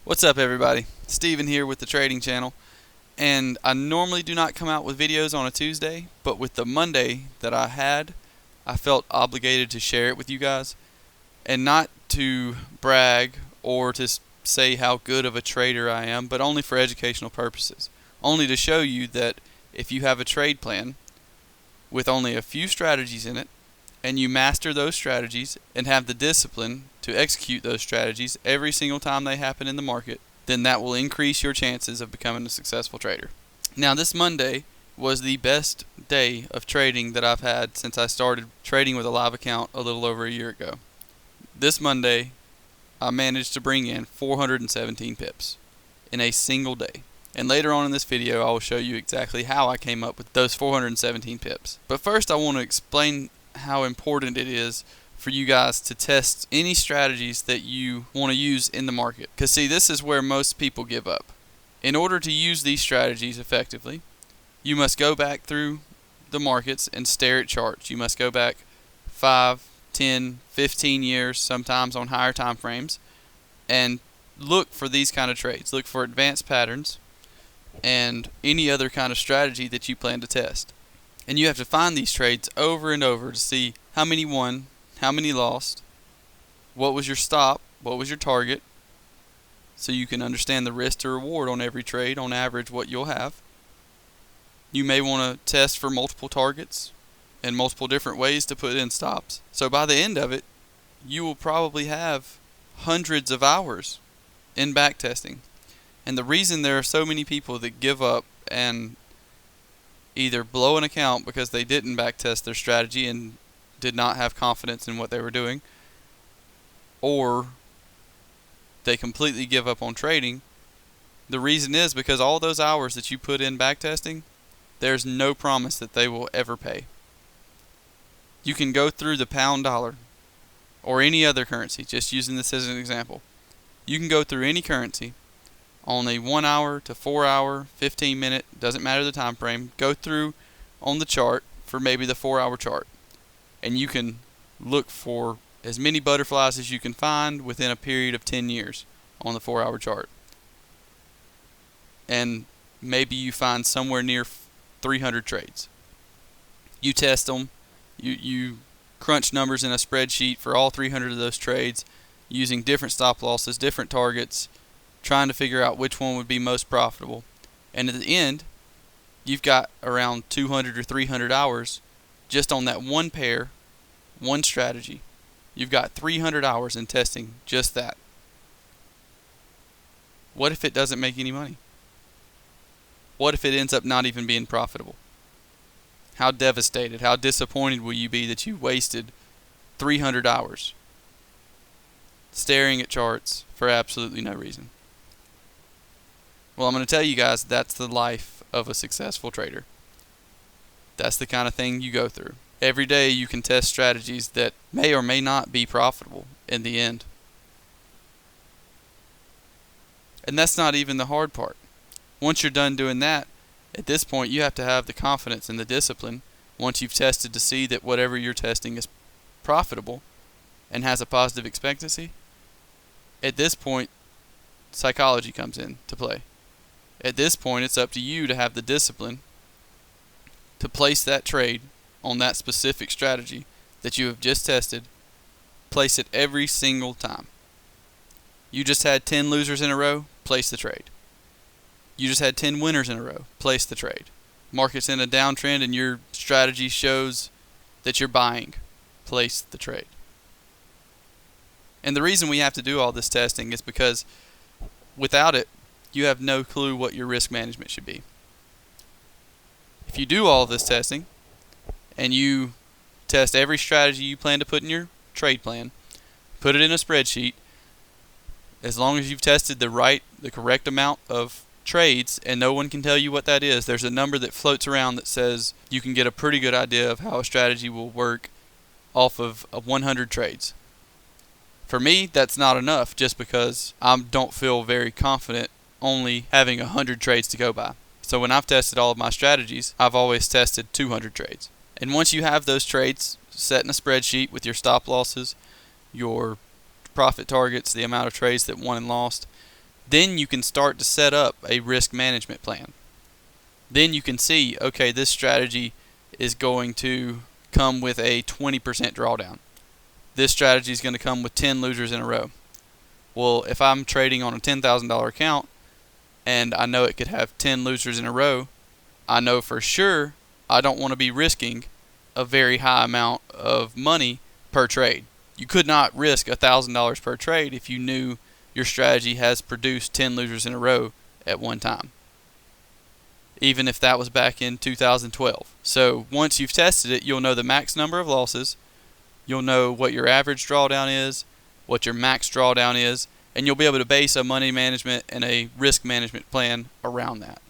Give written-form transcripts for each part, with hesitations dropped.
What's up, everybody? Steven here with the Trading Channel, and I normally do not come out with videos on a Tuesday, but with the Monday that I had, I felt obligated to share it with you guys, and not to brag or to say how good of a trader I am, but only for educational purposes. Only to show you that if you have a trade plan with only a few strategies in it, and you master those strategies and have the discipline to execute those strategies every single time they happen in the market, then that will increase your chances of becoming a successful trader. Now, this Monday was the best day of trading that I've had since I started trading with a live account a little over a year ago. This Monday, I managed to bring in 417 pips in a single day. And later on in this video, I will show you exactly how I came up with those 417 pips. But first, I want to explain how important it is for you guys to test any strategies that you want to use in the market. Because see, this is where most people give up. In order to use these strategies effectively, you must go back through the markets and stare at charts. You must go back 5, 10, 15 years, sometimes on higher time frames, and look for these kind of trades. Look for advanced patterns and any other kind of strategy that you plan to test. And you have to find these trades over and over to see how many won, how many lost, what was your stop, what was your target, so you can understand the risk to reward on every trade, on average what you'll have. You may want to test for multiple targets and multiple different ways to put in stops. So by the end of it, you will probably have hundreds of hours in back testing. And the reason there are so many people that give up and either blow an account because they didn't backtest their strategy and did not have confidence in what they were doing, or they completely give up on trading, the reason is because all those hours that you put in backtesting, there's no promise that they will ever pay. You can go through the pound dollar or any other currency, just using this as an example. You can go through any currency on a 1 hour to 4 hour, 15 minute, doesn't matter the time frame, go through on the chart for maybe the 4 hour chart. And you can look for as many butterflies as you can find within a period of 10 years on the 4 hour chart. And maybe you find somewhere near 300 trades. You test them, you crunch numbers in a spreadsheet for all 300 of those trades using different stop losses, different targets, trying to figure out which one would be most profitable. And at the end, you've got around 200 or 300 hours just on that one pair, one strategy. You've got 300 hours in testing just that. What if it doesn't make any money? What if it ends up not even being profitable? How devastated, how disappointed will you be that you wasted 300 hours staring at charts for absolutely no reason? Well, I'm going to tell you guys that's the life of a successful trader. That's the kind of thing you go through. Every day you can test strategies that may or may not be profitable in the end. And that's not even the hard part. Once you're done doing that, at this point you have to have the confidence and the discipline, once you've tested to see that whatever you're testing is profitable and has a positive expectancy. At this point, psychology comes into play. At this point, it's up to you to have the discipline to place that trade on that specific strategy that you have just tested. Place it every single time. You just had 10 losers in a row, place the trade. You just had 10 winners in a row, place the trade. Market's in a downtrend and your strategy shows that you're buying, place the trade. And the reason we have to do all this testing is because without it, you have no clue what your risk management should be. If you do all of this testing and you test every strategy you plan to put in your trade plan, put it in a spreadsheet, as long as you've tested the correct amount of trades and no one can tell you what that is, there's a number that floats around that says you can get a pretty good idea of how a strategy will work off of 100 trades. For me, that's not enough just because I don't feel very confident only having 100 trades to go by. So when I've tested all of my strategies, I've always tested 200 trades. And once you have those trades set in a spreadsheet with your stop losses, your profit targets, the amount of trades that won and lost, Then you can start to set up a risk management plan. Then you can see, okay, this strategy is going to come with a 20% drawdown. This strategy is going to come with 10 losers in a row. Well, if I'm trading on a $10,000 account and I know it could have 10 losers in a row, I know for sure I don't want to be risking a very high amount of money per trade. You could not risk $1,000 per trade if you knew your strategy has produced 10 losers in a row at one time, even if that was back in 2012. So once you've tested it, you'll know the max number of losses, you'll know what your average drawdown is, what your max drawdown is, and you'll be able to base a money management and a risk management plan around that.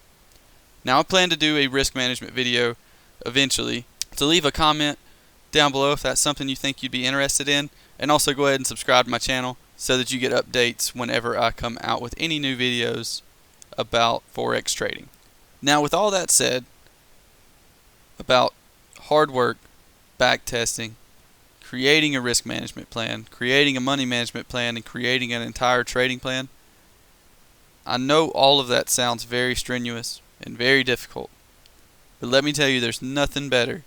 Now I plan to do a risk management video eventually. So leave a comment down below if that's something you think you'd be interested in, and also go ahead and subscribe to my channel so that you get updates whenever I come out with any new videos about Forex trading. Now with all that said about hard work, back testing, creating a risk management plan, creating a money management plan, and creating an entire trading plan, I know all of that sounds very strenuous and very difficult, but let me tell you, there's nothing better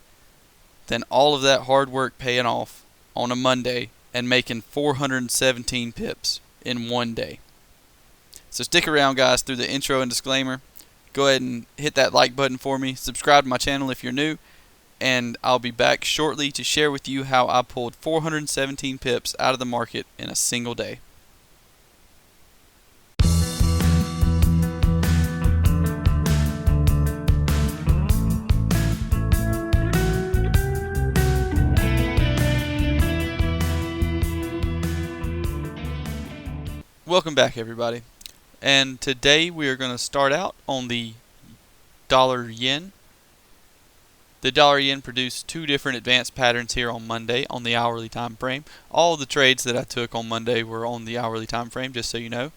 than all of that hard work paying off on a Monday and making 417 pips in one day. So stick around, guys, through the intro and disclaimer. Go ahead and hit that like button for me. Subscribe to my channel if you're new, and I'll be back shortly to share with you how I pulled 417 pips out of the market in a single day. Welcome back, everybody, and today we are going to start out on the dollar yen. The dollar yen produced two different advanced patterns here on Monday on the hourly time frame. All of the trades that I took on Monday were on the hourly time frame, just so you know.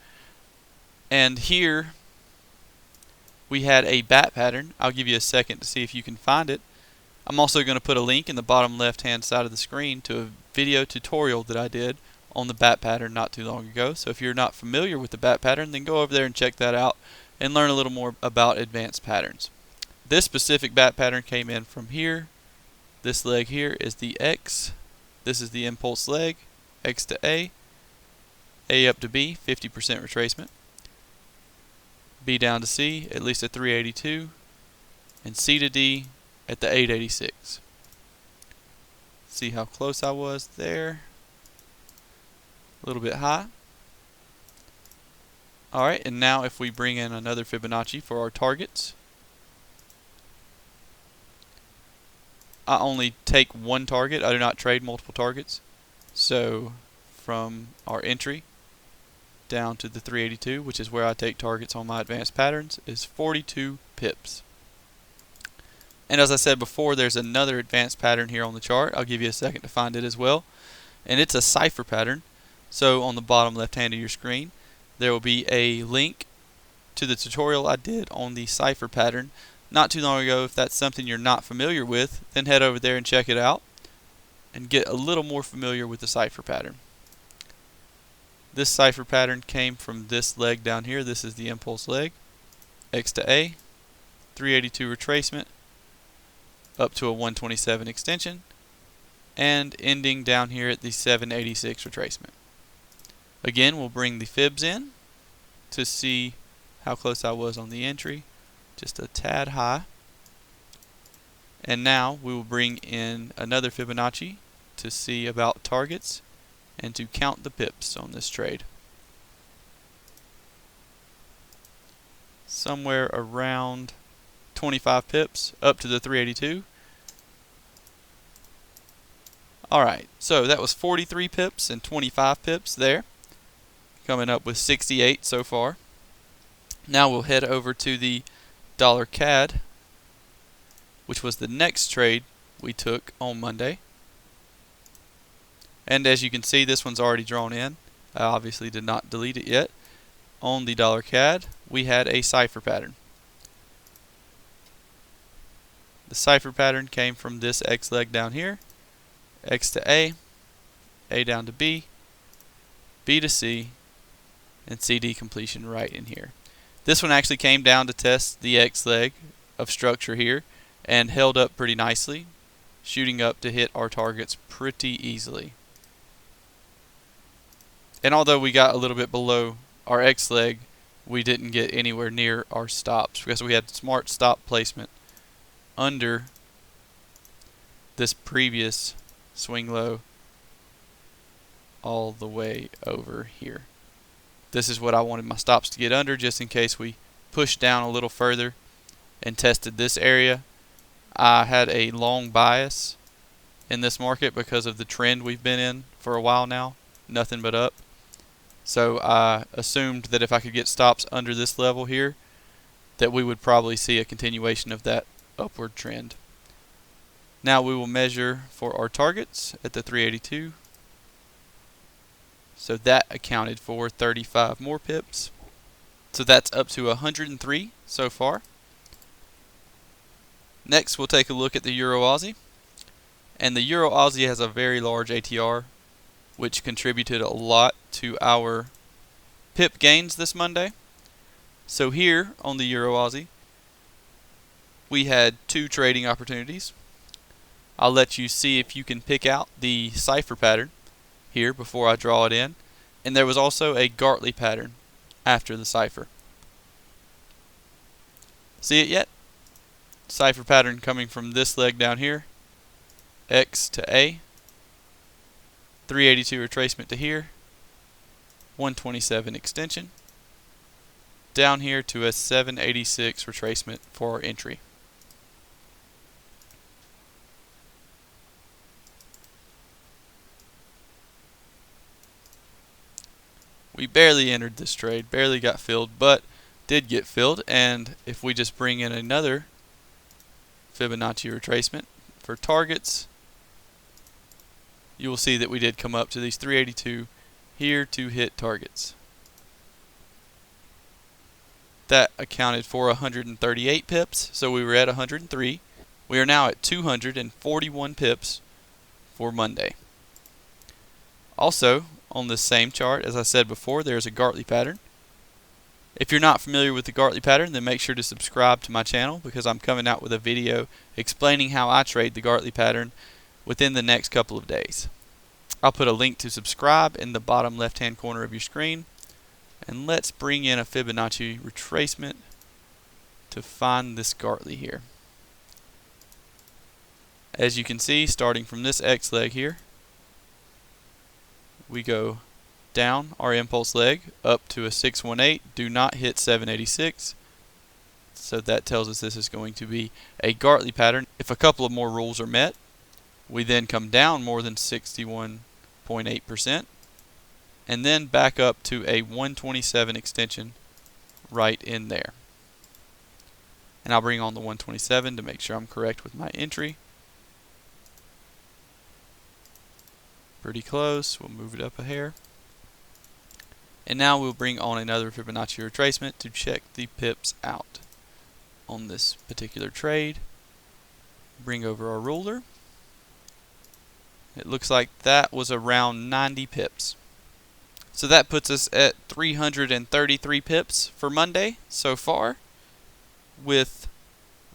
And here we had a bat pattern. I'll give you a second to see if you can find it. I'm also going to put a link in the bottom left hand side of the screen to a video tutorial that I did on the bat pattern not too long ago. So if you're not familiar with the bat pattern, then go over there and check that out and learn a little more about advanced patterns. This specific bat pattern came in from here. This leg here is the X. This is the impulse leg. X to A up to B, 50% retracement. B down to C, at least at 382. And C to D at the 886. See how close I was there. A little bit high. Alright, and now if we bring in another Fibonacci for our targets, I only take one target. I do not trade multiple targets. So from our entry down to the 382, which is where I take targets on my advanced patterns, is 42 pips. And as I said before, there's another advanced pattern here on the chart. I'll give you a second to find it as well. And it's a cipher pattern. So on the bottom left hand of your screen, there will be a link to the tutorial I did on the cipher pattern not too long ago. If that's something you're not familiar with, then head over there and check it out and get a little more familiar with the cipher pattern. This cipher pattern came from this leg down here. This is the impulse leg. X to A, 382 retracement, up to a 127 extension, and ending down here at the 786 retracement. Again, we'll bring the fibs in to see how close I was on the entry, just a tad high. And now we will bring in another Fibonacci to see about targets and to count the pips on this trade. Somewhere around 25 pips up to the 382. Alright, so that was 43 pips and 25 pips there, coming up with 68 so far. Now we'll head over to the dollar CAD, which was the next trade we took on Monday. And as you can see, this one's already drawn in. I obviously did not delete it yet. On the dollar CAD, we had a cipher pattern. The cipher pattern came from this X leg down here. X to A down to B, B to C, and CD completion right in here. This one actually came down to test the X leg of structure here and held up pretty nicely, shooting up to hit our targets pretty easily. And although we got a little bit below our X leg, we didn't get anywhere near our stops because we had smart stop placement under this previous swing low all the way over here. This is what I wanted my stops to get under, just in case we pushed down a little further and tested this area. I had a long bias in this market because of the trend we've been in for a while now, nothing but up. So I assumed that if I could get stops under this level here, that we would probably see a continuation of that upward trend. Now we will measure for our targets at the 382. So that accounted for 35 more pips. So that's up to 103 so far. Next we'll take a look at the Euro Aussie. And the Euro Aussie has a very large ATR, which contributed a lot to our pip gains this Monday. So here on the Euro Aussie, we had 2 trading opportunities. I'll let you see if you can pick out the cipher pattern here before I draw it in. And there was also a Gartley pattern after the cipher. See it yet? Cipher pattern coming from this leg down here, X to A, 382 retracement to here, 127 extension, down here to a 786 retracement for our entry. We barely entered this trade, barely got filled, but did get filled. And if we just bring in another Fibonacci retracement for targets, you will see that we did come up to these 382 here to hit targets. That accounted for 138 pips, so we were at 103. We are now at 241 pips for Monday. Also, on this same chart, as I said before, there's a Gartley pattern. If you're not familiar with the Gartley pattern, then make sure to subscribe to my channel because I'm coming out with a video explaining how I trade the Gartley pattern within the next couple of days. I'll put a link to subscribe in the bottom left hand corner of your screen. And let's bring in a Fibonacci retracement to find this Gartley here. As you can see, starting from this X leg here, we go down our impulse leg up to a 618, do not hit 786. So that tells us this is going to be a Gartley pattern. If a couple of more rules are met, we then come down more than 61.8% and then back up to a 127 extension right in there. And I'll bring on the 127 to make sure I'm correct with my entry. Pretty close. We'll move it up a hair. And now we'll bring on another Fibonacci retracement to check the pips out on this particular trade. Bring over our ruler. It looks like that was around 90 pips. So that puts us at 333 pips for Monday so far, with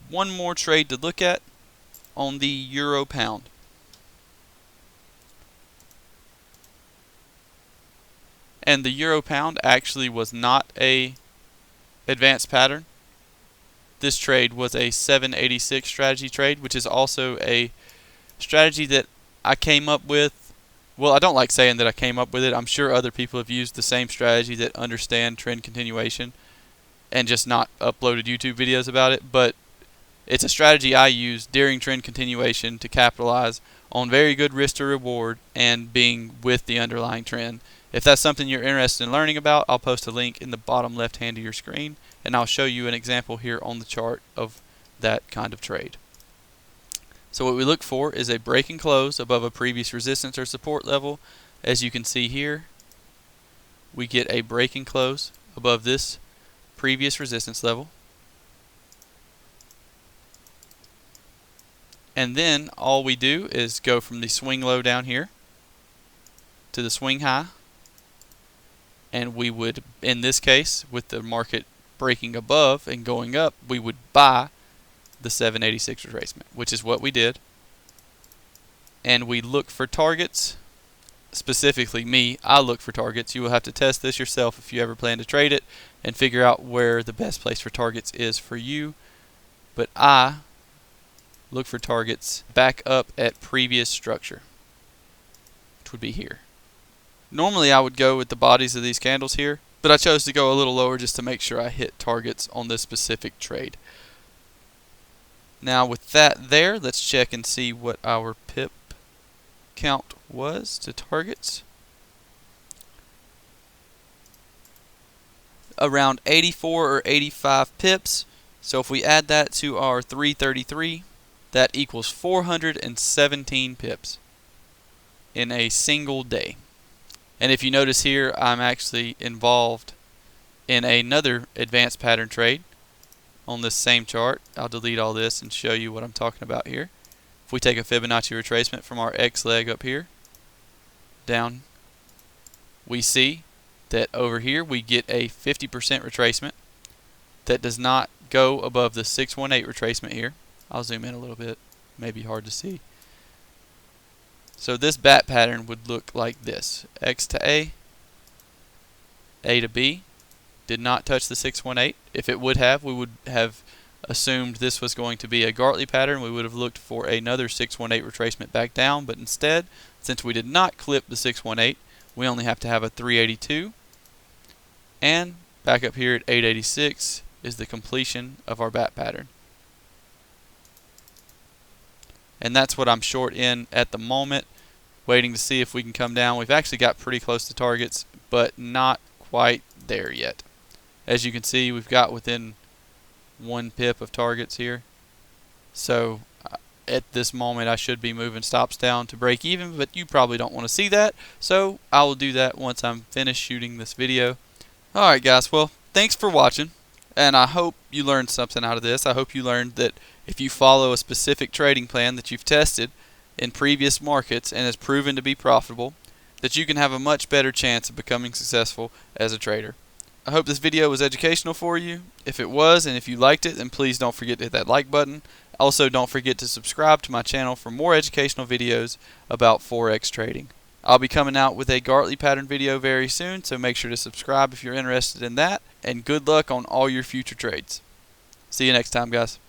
one more trade to look at on the Euro Pound. And the Euro Pound actually was not a advanced pattern. This trade was a 786 strategy trade, which is also a strategy that I came up with. Well, I don't like saying that I came up with it. I'm sure other people have used the same strategy that understand trend continuation and just not uploaded YouTube videos about it. But it's a strategy I use during trend continuation to capitalize on very good risk to reward and being with the underlying trend. If that's something you're interested in learning about, I'll post a link in the bottom left hand of your screen, and I'll show you an example here on the chart of that kind of trade. So what we look for is a break and close above a previous resistance or support level. As you can see here, we get a break and close above this previous resistance level. And then all we do is go from the swing low down here to the swing high and we would, in this case, with the market breaking above and going up, we would buy the 786 retracement, which is what we did. And we look for targets. Specifically me, I look for targets. You will have to test this yourself if you ever plan to trade it and figure out where the best place for targets is for you. But I look for targets back up at previous structure, which would be here. Normally I would go with the bodies of these candles here, but I chose to go a little lower just to make sure I hit targets on this specific trade. Now with that there, let's check and see what our pip count was to targets. Around 84 or 85 pips. So if we add that to our 333, that equals 417 pips in a single day. And if you notice here, I'm actually involved in another advanced pattern trade on this same chart. I'll delete all this and show you what I'm talking about here. If we take a Fibonacci retracement from our X leg up here, down, we see that over here we get a 50% retracement that does not go above the 618 retracement here. I'll zoom in a little bit, maybe hard to see. So this bat pattern would look like this: X to A to B, did not touch the 618. If it would have, we would have assumed this was going to be a Gartley pattern. We would have looked for another 618 retracement back down, but instead, since we did not clip the 618, we only have to have a 382, and back up here at 886 is the completion of our bat pattern. And that's what I'm short in at the moment, waiting to see if we can come down. We've actually got pretty close to targets, but not quite there yet. As you can see, we've got within 1 pip of targets here. So at this moment I should be moving stops down to break even, but you probably don't want to see that, so I will do that once I'm finished shooting this video. Alright guys, well, thanks for watching, and I hope you learned something out of this. I hope you learned that if you follow a specific trading plan that you've tested in previous markets and has proven to be profitable, that you can have a much better chance of becoming successful as a trader. I hope this video was educational for you. If it was, and if you liked it, then please don't forget to hit that like button. Also, don't forget to subscribe to my channel for more educational videos about Forex trading. I'll be coming out with a Gartley pattern video very soon, so make sure to subscribe if you're interested in that, and good luck on all your future trades. See you next time, guys.